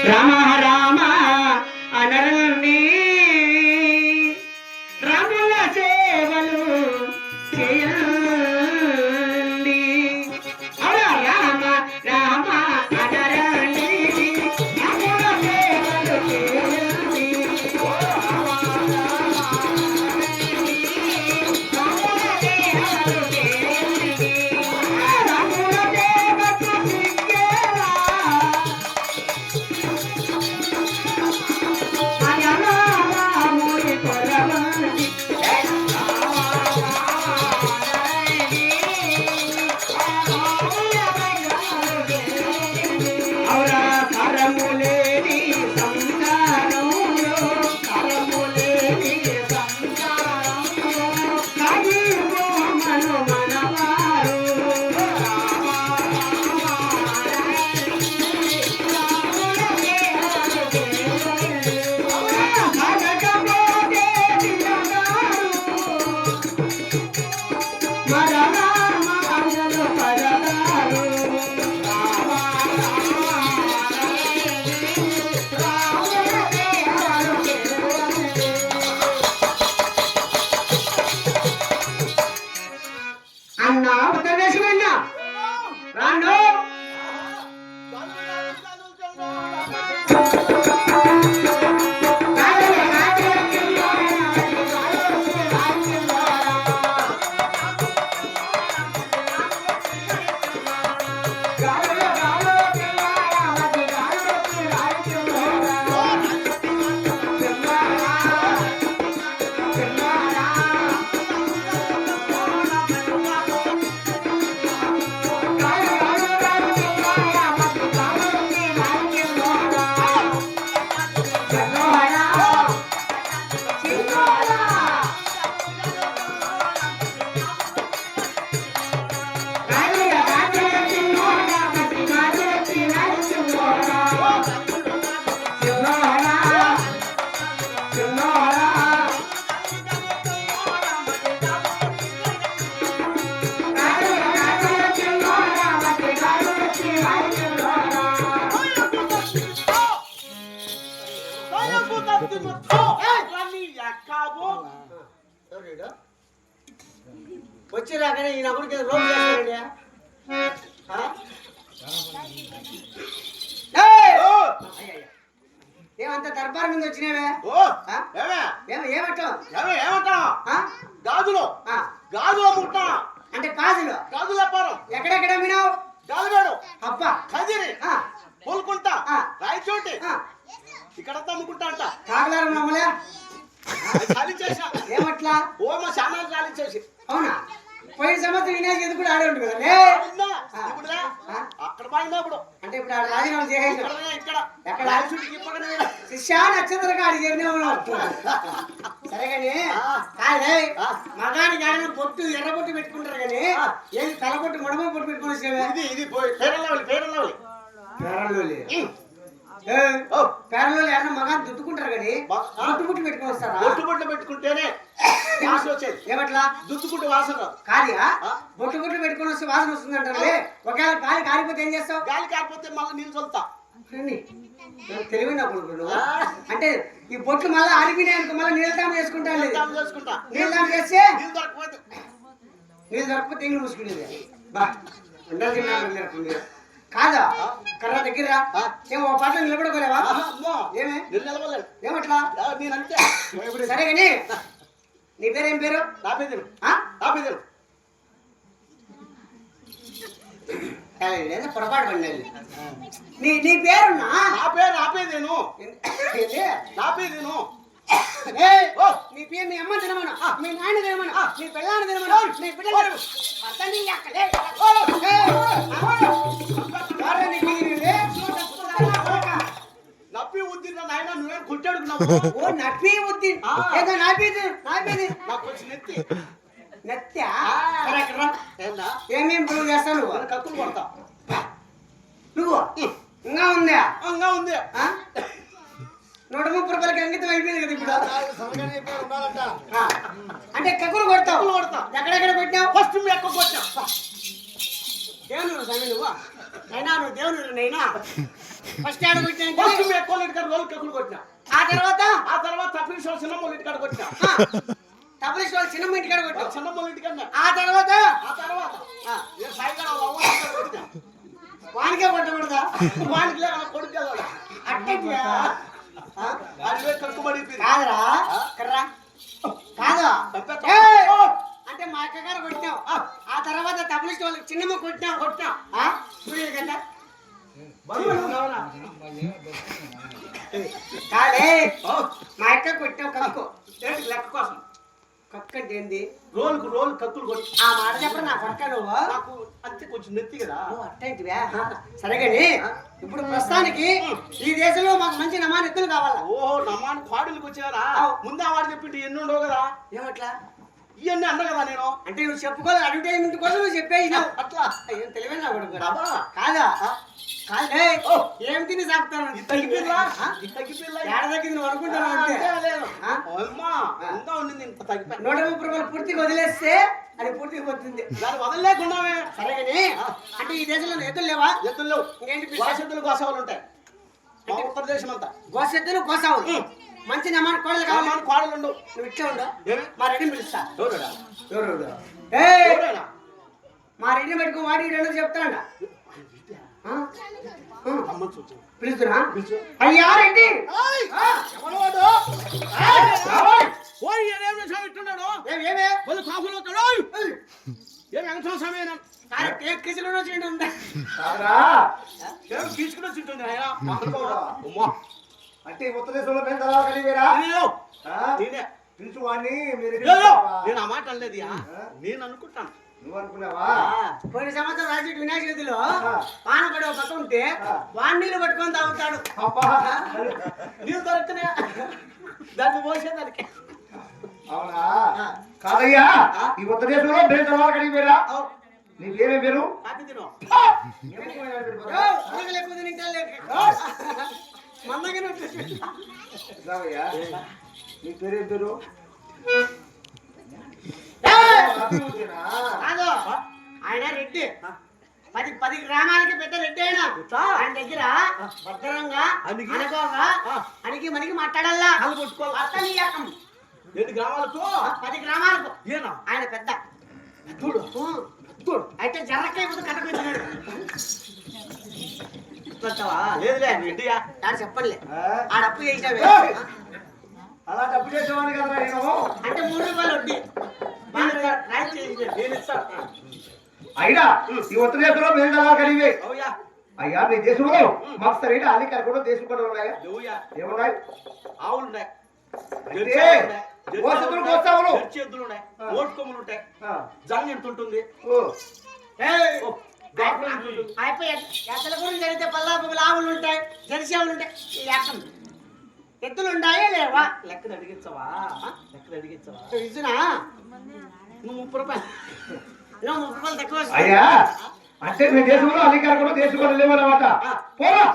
రామ రామ అనరణి రాముల సేవలు చేయండి అవునా రామ రామ అనరణి రాముల సేవలు చేయండి అన్నా ఉత్తరదేశమన్నా రాండు వచ్చి రాకనే ఈ నగుడికి రోడ్డు చేస్తారండి ఏమంత దర్బార్ మీద వచ్చినావే ఏమంటావు గాజులు గాజులు అమ్ముకుంటా అంటే గాజులు గాజులు వ్యాపారం ఎక్కడెక్కడ వినావు గాజుగాడు అబ్బా ఖజీరి పోల్కుంటా రాయచోటి ఇక్కడంతా అమ్ముకుంటా అంట కాగలారు మమ్మల్ని ఖాళీ చేసా ఏమట్లా ఓ మా శానాలు ఖాళీ చేసి అవునా పోయిన సంవత్సరం వినాయక చవితి కూడా ఆడే ఉంటుంది కదా అక్కడ పోయినప్పుడు అంటే ఇప్పుడు ఆడ రాజీనామా చేసేసి ఇక్కడ ఎక్కడ పక్కన శిష్యా నక్షత్రంగా ఆడి చేరిన సరే కానీ కాదే మగానికి ఆడిన బొట్టు ఎర్ర బొట్టు పెట్టుకుంటారు కానీ ఏది తల బొట్టు మొడమ బొట్టు పెట్టుకుని వచ్చేవే ఇది పేరల్లవలి పేరలో ఎవరైనా మగాన్ని దుట్టుకుంటారు కానీ బొట్టు బొట్టు పెట్టుకుని వస్తారా బొట్టు బొట్టు పెట్టుకుంటేనే వాసన వచ్చేది ఏమట్లా దుట్టుకుంటే వాసన కాలియా బొట్టు బొట్టు పెట్టుకుని వస్తే వాసన వస్తుంది అంటారు ఒకవేళ కాలి కాలిపోతే ఏం చేస్తావు గాలి కారిపోతే మళ్ళీ నీళ్ళు చల్లుతా తెలివైన కొడుకులు అంటే ఈ బొట్లు మళ్ళీ ఆరిపోయినాయనుకో మళ్ళీ నీళ్ళదాం చేసుకుంటా నీళ్ళదాం చేస్తే నీళ్ళు దొరకపోతే ఇంగ్లీష్ మూసుకునేది బా అందరు తిన్నారు కాదా కర్ర దగ్గర ఏమో పాట నిలబడుకోలేవా ఏమే నిలబడలేదు ఏమట్లా నేనంతే సరే కానీ నీ పేరేం పేరు నా పేరు పొరపాటు పడినది నీ పేరున్నా నా పేరేను నీ పేరు మీ అమ్మ తినమను మీ నాయన తినమను నీ పిల్లాన్ని తినమను నీ బిడ్డలు నప్పి ఉద్ది నాయన నువ్వేం కుట్టాడు నప్పి ఉద్ది ఏదో నాపేది నాకు వచ్చి నెత్తి నెత్తా ఏమేం పురుగు చేస్తావు నువ్వు కక్కులు కొడతా నువ్వు ఇంకా ఉందా ఉంది 130 రూపాయలకి అంకితం అయిపోయింది కదా ఇప్పుడు అంటే కక్కులు కొడతావు ఎక్కడెక్కడ కొట్టినావు ఫస్ట్ మీ అక్క కొట్టా దేవుని స్వామి నువ్వు అయినా నువ్వు దేవుని నైనా ఫస్ట్ ఆడ కొట్టినా ఫస్ట్ మీ ఎక్కువ ఇంటికాడ రోల్ కక్కులు కొట్టినా ఆ తర్వాత తప్పిన చిన్నమ్మ ఇంటికాడ కొట్టినా తపలిస్ట్ వాళ్ళు చిన్నమ్మ ఇంటికాడ కొట్టావు చిన్నమ్మ ఇంటికన్నా ఆ తర్వాత ఏ సాయిగాడ కొట్టినా వానికే కొట్టకూడదా వానికి కొడుకు కదా అట్టేట్లా అడిగే కక్కుబడి కాదురా కర్రా కాదు ఏయ్! అంటే మా అక్కగారు కొట్టినావు ఆ తర్వాత తపలిస్ట్ వాళ్ళకి చిన్నమ్మ కొట్టినావు చూడలేదు కదా కాదే మా అక్క కొట్టావు కక్కు లెక్క కోసం కక్కు అంటే ఏంది రోల్ కక్కులు కొట్టి ఆ మాట చెప్పడం నా పక్క నువ్వు నాకు అంతే కొంచెం నెత్తి కదా నువ్వు అట్టయితివా సరే కానీ ఇప్పుడు ప్రస్తుతానికి ఈ దేశంలో మాకు మంచి నమానెత్తులు కావాలా ఓహో నమ్మాని పాడులకు వచ్చారా ముందే ఆ వాడు చెప్పింటి ఎన్ని ఉండవు కదా ఏమట్లా ఇవన్నీ అన్నా కదా నేను అంటే నువ్వు చెప్పుకోవాలి అడ్వర్టైజ్మెంట్ కోసం నువ్వు చెప్పేసినావు అట్లా ఏం తెలివైన కొడుకు రాబా కాదా కాదే ఏం తిని సాగుతాను తగ్గిపిల్లా ఏడ తగ్గింది నువ్వు అనుకుంటాను అంతే అమ్మా ఇంకా ఉండింది ఇంత తగ్గిపోయి 130 రూపాయలు పూర్తిగా వదిలేస్తే అది పూర్తిగా పోతుంది దాన్ని వదలలేకున్నామే సరే కానీ అంటే ఈ దేశంలో ఎద్దులు లేవా ఎత్తుల్లో ఇంకేంటి గోసెత్తులు గోసవాళ్ళు ఉంటాయి మా ఉత్తరదేశం అంతా గోసెద్దులు కోసావులు మంచి నమ్మాన కోడలు కావాలి మన కోడలు ఉండవు నువ్వు ఇట్లా ఉండు ఏమి మా రెడ్డిని పిలుస్తా ఎవరుడా ఎవరు ఎవరైనా మా రెడ్డిని పెట్టుకో వాడి రెండు చెప్తాడ అమ్మని చూచు పిలుస్తున్నా అయ్యా రెడ్డి ఓయ్ ఏం స్వామి ఇట్టున్నాడు ఏమే వాళ్ళు కాఫీలో వస్తాడు ఏం వెంకటేశ్వర స్వామి అయినా కేసులో వచ్చి ఉందా ఏం తీసుకుని వచ్చింటుంది ఆయన అమ్మా అంటే ఉత్తరదేశంలో మేము తలా కలివేరా నేనే పిలుచు వాడిని మీరు నేను ఆ మాట అనలేదు నేను అనుకుంటాను నువ్వు అనుకున్నావా పోయిన సంవత్సరం రాజు వినాయక చవితిలో వాన పడి ఒక పక్క ఉంటే వాడి నీళ్ళు పట్టుకొని తాగుతాడు అబ్బా నీళ్ళు దొరుకుతున్నాయా దాన్ని పోసేదానికి అవునా కాదయ్యా ఈ ఉత్తరదేశంలో మేము తలా కలివేరా నీ పేరే పేరు కాపీ తిను ఎక్కువ తింటా మందగానే ఉంటుంది రావయ్యా నీ పేరేం పేరు కాదు ఆయన రెడ్డి 10 గ్రామాలకి పెద్ద రెడ్డి అయినా ఆయన దగ్గర భద్రంగా అనుకోగా అనికి మనకి మాట్లాడాలా కాలు కొట్టుకోవాలి అర్థం ఇయ్యకం 7 గ్రామాలకు 10 గ్రామాలకు ఏనా ఆయన పెద్ద అయితే జర్రకైపోతే కట్టకొచ్చినాడు లేదులే రెడ్డియా దాన్ని చెప్పలే ఆడప్పు చేసినావే అలా డబ్బు చేసేవాడిని కదా నేను అంటే 3 రూపాయలు వడ్డీ నేను ఇస్తాను అయినా ఈ ఉత్తరదేశంలో మేము తలా కలివే అవుయా అయ్యా మీ దేశంలో మాకు సరైన అధికారి కూడా దేశం కూడా ఉన్నాయా నువ్వుయా ఏమున్నాయి ఆవులు ఉన్నాయి గోసెద్దులు కోస్తావులు ఎద్దులు ఉన్నాయి ఓటు కొమ్ములు ఉంటాయి జంగ ఎంత ఉంటుంది ఎత్తల గురించి జరిగితే పల్లాపులు ఆవులు ఉంటాయి జెర్సీ ఆవులు ఉంటాయి ఈ ఏకం ఎత్తులు ఉంటాయా లేవా లెక్కలు అడిగించవా లెక్కలు అడిగించవా ఇచ్చునా నువ్వు 30 రూపాయలు నువ్వు 30 రూపాయలు తక్కువ అయ్యా అంటే మీ దేశంలో అధికారి కూడా దేశం కూడా లేవన్నమాట పోరా